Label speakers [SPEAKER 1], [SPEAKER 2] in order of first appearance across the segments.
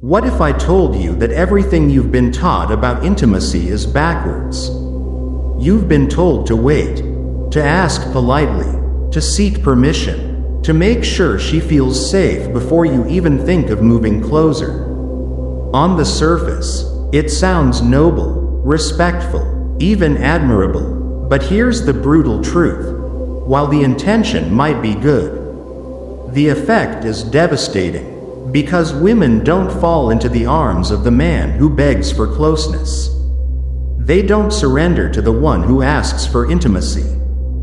[SPEAKER 1] What if I told you that everything you've been taught about intimacy is backwards? You've been told to wait, to ask politely, to seek permission, to make sure she feels safe before you even think of moving closer. On the surface, it sounds noble, respectful, even admirable, but here's the brutal truth. While the intention might be good, the effect is devastating. Because women don't fall into the arms of the man who begs for closeness. They don't surrender to the one who asks for intimacy.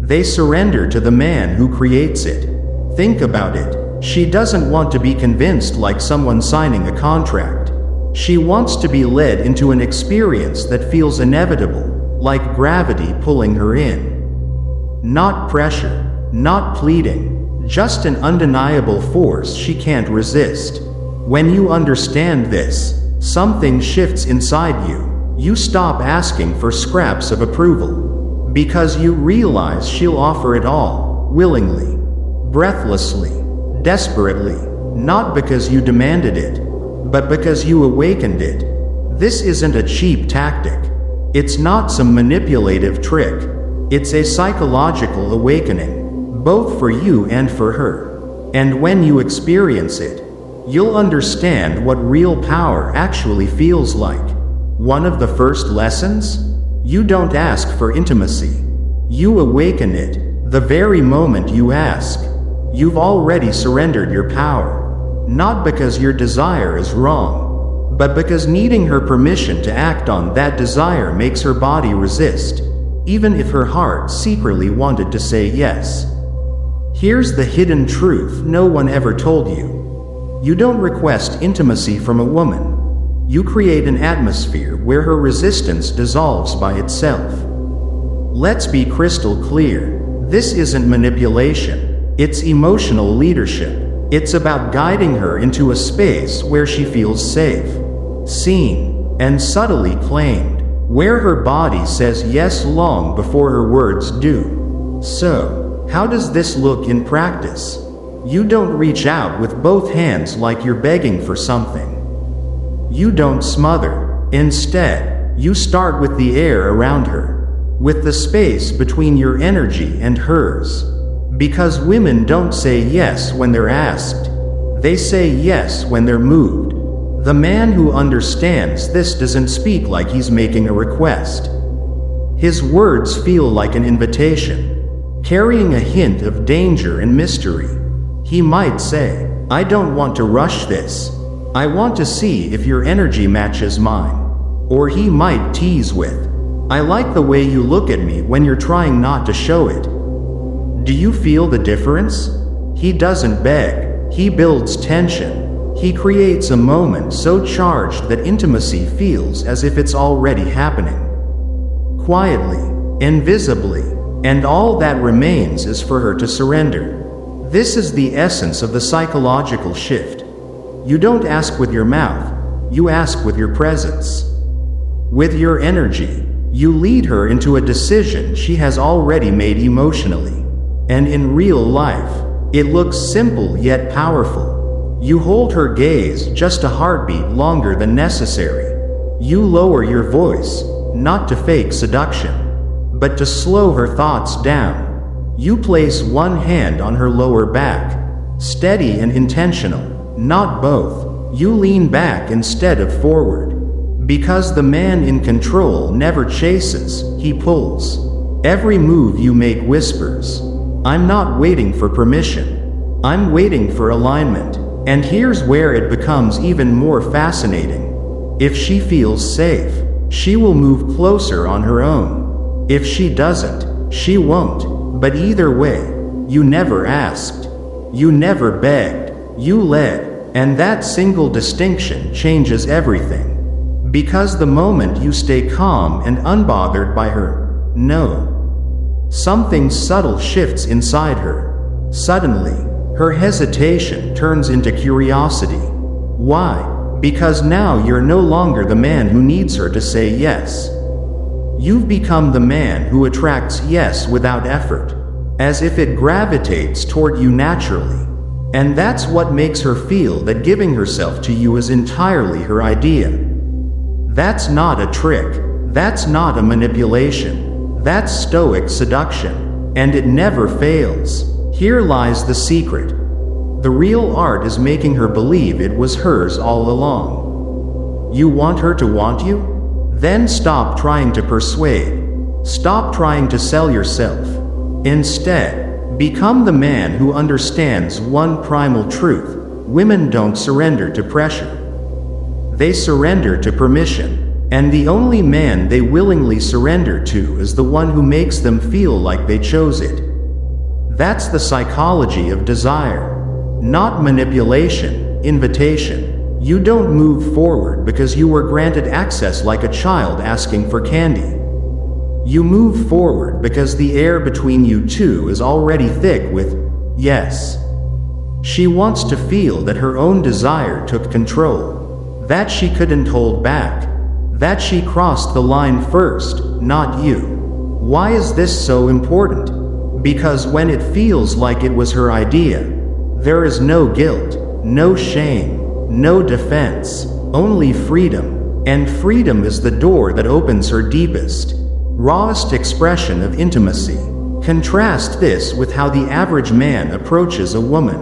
[SPEAKER 1] They surrender to the man who creates it. Think about it. She doesn't want to be convinced like someone signing a contract. She wants to be led into an experience that feels inevitable, like gravity pulling her in. Not pressure, not pleading. Just an undeniable force she can't resist. When you understand this, something shifts inside you. You stop asking for scraps of approval. Because you realize she'll offer it all, willingly, breathlessly, desperately, not because you demanded it, but because you awakened it. This isn't a cheap tactic. It's not some manipulative trick. It's a psychological awakening. Both for you and for her. And when you experience it, you'll understand what real power actually feels like. One of the first lessons? You don't ask for intimacy. You awaken it. The very moment you ask, you've already surrendered your power. Not because your desire is wrong, but because needing her permission to act on that desire makes her body resist, even if her heart secretly wanted to say yes. Here's the hidden truth no one ever told you. You don't request intimacy from a woman. You create an atmosphere where her resistance dissolves by itself. Let's be crystal clear. This isn't manipulation. It's emotional leadership. It's about guiding her into a space where she feels safe, seen, and subtly claimed, where her body says yes long before her words do. So, how does this look in practice? You don't reach out with both hands like you're begging for something. You don't smother. Instead, you start with the air around her, with the space between your energy and hers. Because women don't say yes when they're asked. They say yes when they're moved. The man who understands this doesn't speak like he's making a request. His words feel like an invitation, carrying a hint of danger and mystery. He might say, "I don't want to rush this. I want to see if your energy matches mine." Or he might tease with, "I like the way you look at me when you're trying not to show it." Do you feel the difference? He doesn't beg. He builds tension. He creates a moment so charged that intimacy feels as if it's already happening. Quietly, invisibly, and all that remains is for her to surrender. This is the essence of the psychological shift. You don't ask with your mouth, you ask with your presence. With your energy, you lead her into a decision she has already made emotionally. And in real life, it looks simple yet powerful. You hold her gaze just a heartbeat longer than necessary. You lower your voice, not to fake seduction, but to slow her thoughts down. You place one hand on her lower back, steady and intentional, not both. You lean back instead of forward. Because the man in control never chases, he pulls. Every move you make whispers, "I'm not waiting for permission. I'm waiting for alignment." And here's where it becomes even more fascinating. If she feels safe, she will move closer on her own. If she doesn't, she won't. But either way, you never asked. You never begged. You led. And that single distinction changes everything. Because the moment you stay calm and unbothered by her no, something subtle shifts inside her. Suddenly, her hesitation turns into curiosity. Why? Because now you're no longer the man who needs her to say yes. You've become the man who attracts yes without effort, as if it gravitates toward you naturally. And that's what makes her feel that giving herself to you is entirely her idea. That's not a trick. That's not a manipulation. That's Stoic seduction. And it never fails. Here lies the secret. The real art is making her believe it was hers all along. You want her to want you? Then stop trying to persuade. Stop trying to sell yourself. Instead, become the man who understands one primal truth: women don't surrender to pressure. They surrender to permission, and the only man they willingly surrender to is the one who makes them feel like they chose it. That's the psychology of desire. Not manipulation, invitation. You don't move forward because you were granted access like a child asking for candy. You move forward because the air between you two is already thick with yes. She wants to feel that her own desire took control, that she couldn't hold back, that she crossed the line first, not you. Why is this so important? Because when it feels like it was her idea, there is no guilt, no shame, no defense, only freedom. And freedom is the door that opens her deepest, rawest expression of intimacy. Contrast this with how the average man approaches a woman.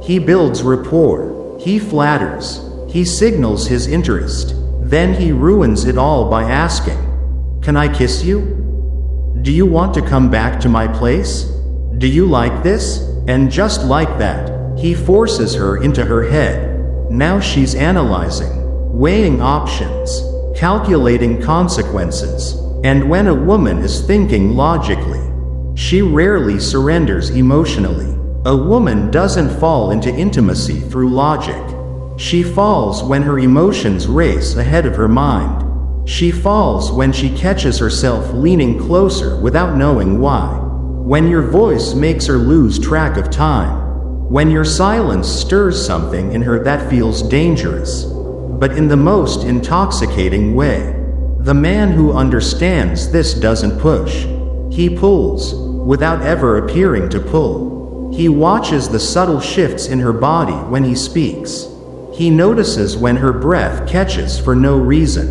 [SPEAKER 1] He builds rapport, he flatters, he signals his interest, then he ruins it all by asking, "Can I kiss you? Do you want to come back to my place? Do you like this?" And just like that, he forces her into her head. Now she's analyzing, weighing options, calculating consequences. And when a woman is thinking logically, she rarely surrenders emotionally. A woman doesn't fall into intimacy through logic. She falls when her emotions race ahead of her mind. She falls when she catches herself leaning closer without knowing why. When your voice makes her lose track of time. When your silence stirs something in her that feels dangerous, but in the most intoxicating way. The man who understands this doesn't push. He pulls, without ever appearing to pull. He watches the subtle shifts in her body when he speaks. He notices when her breath catches for no reason.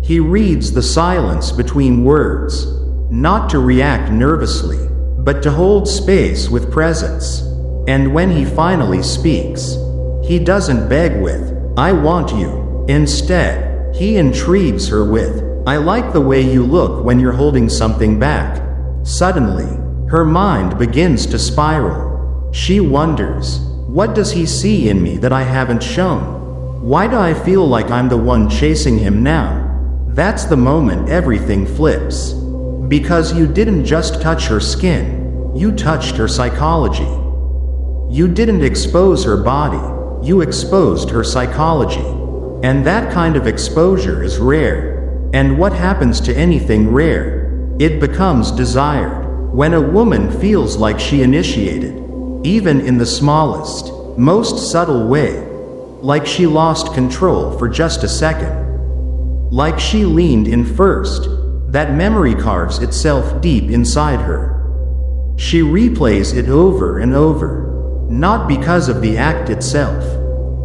[SPEAKER 1] He reads the silence between words, not to react nervously, but to hold space with presence. And when he finally speaks, he doesn't beg with, "I want you." Instead, he intrigues her with, "I like the way you look when you're holding something back." Suddenly, her mind begins to spiral. She wonders, what does he see in me that I haven't shown? Why do I feel like I'm the one chasing him now? That's the moment everything flips. Because you didn't just touch her skin, you touched her psychology. You didn't expose her body, you exposed her psychology. And that kind of exposure is rare. And what happens to anything rare? It becomes desired. When a woman feels like she initiated, even in the smallest, most subtle way, like she lost control for just a second, like she leaned in first, that memory carves itself deep inside her. She replays it over and over, not because of the act itself,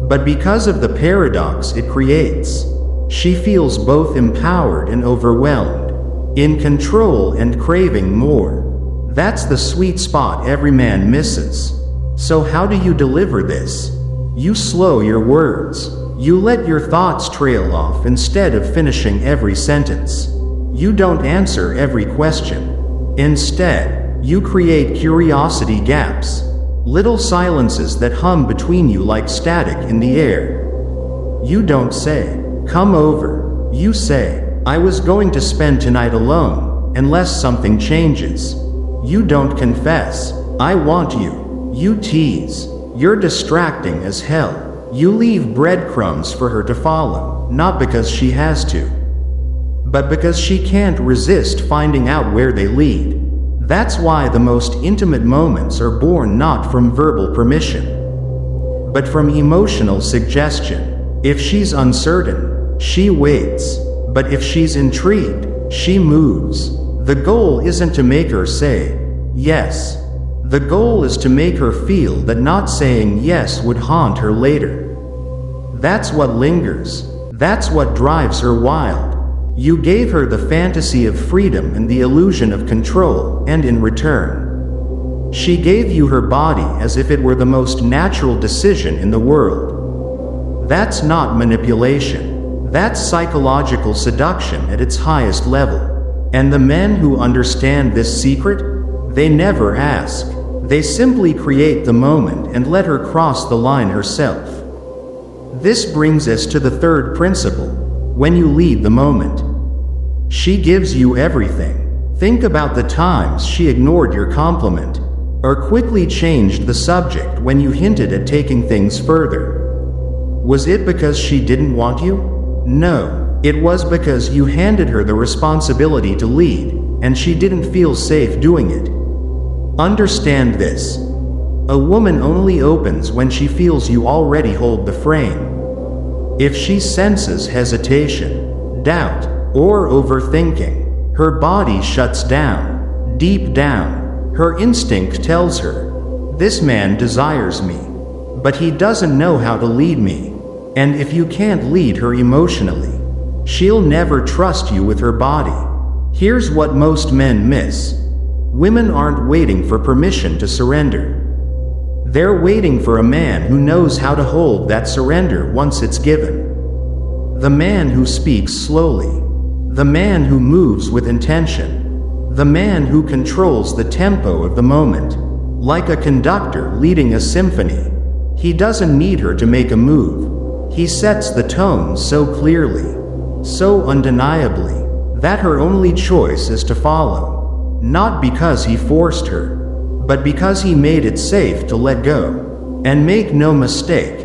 [SPEAKER 1] but because of the paradox it creates. She feels both empowered and overwhelmed, in control and craving more. That's the sweet spot every man misses. So how do you deliver this? You slow your words. You let your thoughts trail off instead of finishing every sentence. You don't answer every question. Instead, you create curiosity gaps, little silences that hum between you like static in the air. You don't say, "Come over." You say, "I was going to spend tonight alone, unless something changes." You don't confess, "I want you." You tease. You're distracting as hell. You leave breadcrumbs for her to follow, not because she has to, but because she can't resist finding out where they lead. That's why the most intimate moments are born not from verbal permission, but from emotional suggestion. If she's uncertain, she waits. But if she's intrigued, she moves. The goal isn't to make her say yes. The goal is to make her feel that not saying yes would haunt her later. That's what lingers. That's what drives her wild. You gave her the fantasy of freedom and the illusion of control, and in return, she gave you her body as if it were the most natural decision in the world. That's not manipulation. That's psychological seduction at its highest level. And the men who understand this secret, they never ask. They simply create the moment and let her cross the line herself. This brings us to the third principle: when you lead the moment. She gives you everything. Think about the times she ignored your compliment, or quickly changed the subject when you hinted at taking things further. Was it because she didn't want you? No, it was because you handed her the responsibility to lead, and she didn't feel safe doing it. Understand this. A woman only opens when she feels you already hold the frame. If she senses hesitation, doubt, or overthinking, her body shuts down. Deep down, her instinct tells her, "This man desires me, but he doesn't know how to lead me." And if you can't lead her emotionally, she'll never trust you with her body. Here's what most men miss. Women aren't waiting for permission to surrender. They're waiting for a man who knows how to hold that surrender once it's given. The man who speaks slowly. The man who moves with intention. The man who controls the tempo of the moment. Like a conductor leading a symphony. He doesn't need her to make a move. He sets the tone so clearly, so undeniably, that her only choice is to follow. Not because he forced her, but because he made it safe to let go. And make no mistake,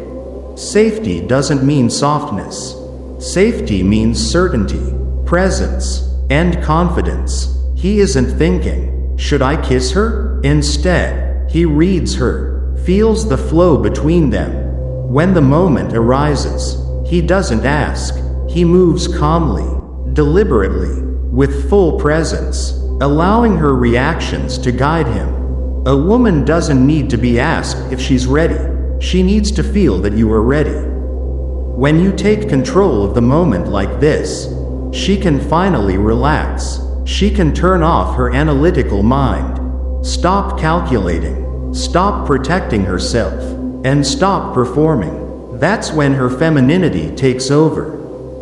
[SPEAKER 1] safety doesn't mean softness. Safety means certainty, presence, and confidence. He isn't thinking, "Should I kiss her?" Instead, he reads her, feels the flow between them. When the moment arises, he doesn't ask. He moves calmly, deliberately, with full presence, allowing her reactions to guide him. A woman doesn't need to be asked if she's ready. She needs to feel that you are ready. When you take control of the moment like this, she can finally relax. She can turn off her analytical mind. Stop calculating. Stop protecting herself. And stop performing. That's when her femininity takes over.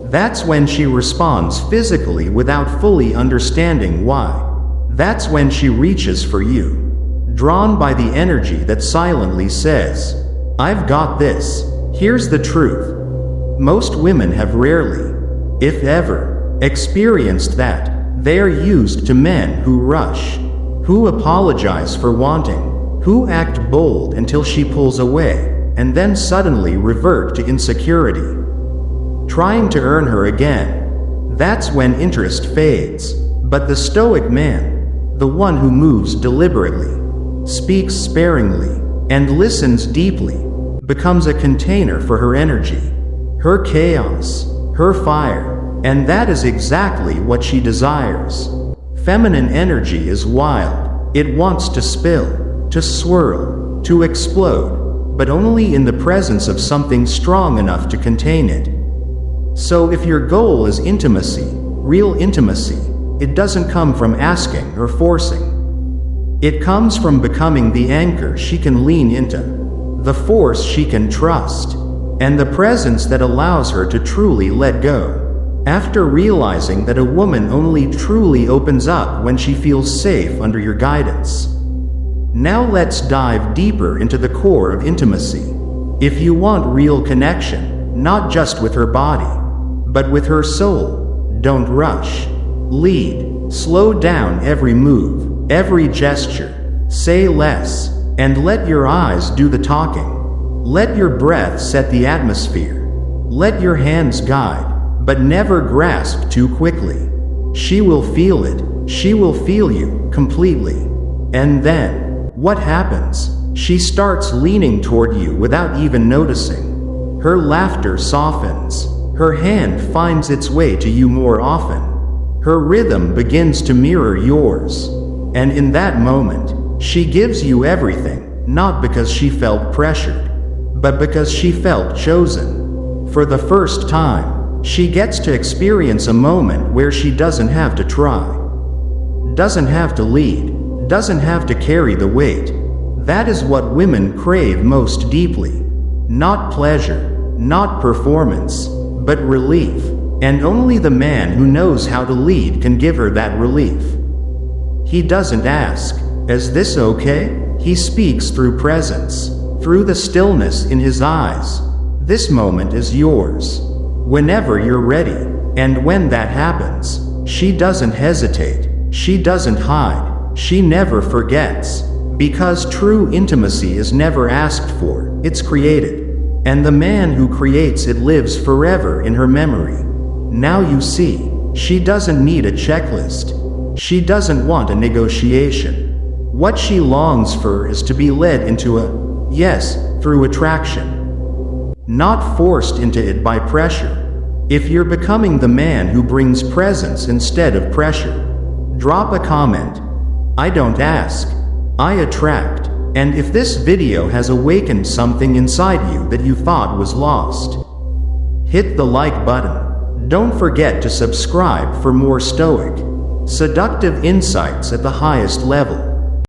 [SPEAKER 1] That's when she responds physically without fully understanding why. That's when she reaches for you, drawn by the energy that silently says, "I've got this." Here's the truth. Most women have rarely, if ever, experienced that. They are used to men who rush, who apologize for wanting, who act bold until she pulls away, and then suddenly revert to insecurity. Trying to earn her again. That's when interest fades. But the Stoic man, the one who moves deliberately, speaks sparingly, and listens deeply, becomes a container for her energy, her chaos, her fire, and that is exactly what she desires. Feminine energy is wild. It wants to spill, to swirl, to explode, but only in the presence of something strong enough to contain it. So if your goal is intimacy, real intimacy, it doesn't come from asking or forcing. It comes from becoming the anchor she can lean into, the force she can trust, and the presence that allows her to truly let go. After realizing that a woman only truly opens up when she feels safe under your guidance. Now let's dive deeper into the core of intimacy. If you want real connection, not just with her body, but with her soul, don't rush. Lead. Slow down every move, every gesture. Say less, and let your eyes do the talking. Let your breath set the atmosphere. Let your hands guide, but never grasp too quickly. She will feel it. She will feel you completely. And then, what happens? She starts leaning toward you without even noticing. Her laughter softens. Her hand finds its way to you more often. Her rhythm begins to mirror yours. And in that moment, She gives you everything, not because she felt pressured, but because she felt chosen. For the first time, she gets to experience a moment where she doesn't have to try, doesn't have to lead, doesn't have to carry the weight. That is what women crave most deeply. Not pleasure, not performance, but relief. And only the man who knows how to lead can give her that relief. He doesn't ask, "Is this okay?" He speaks through presence, through the stillness in his eyes. This moment is yours, whenever you're ready. And when that happens, she doesn't hesitate, she doesn't hide, she never forgets. Because true intimacy is never asked for, it's created. And the man who creates it lives forever in her memory. Now you see, she doesn't need a checklist. She doesn't want a negotiation. What she longs for is to be led into a yes through attraction, not forced into it by pressure. If you're becoming the man who brings presence instead of pressure, drop a comment. I don't ask, I attract. And if this video has awakened something inside you that you thought was lost, hit the like button. Don't forget to subscribe for more Stoic, seductive insights at the highest level.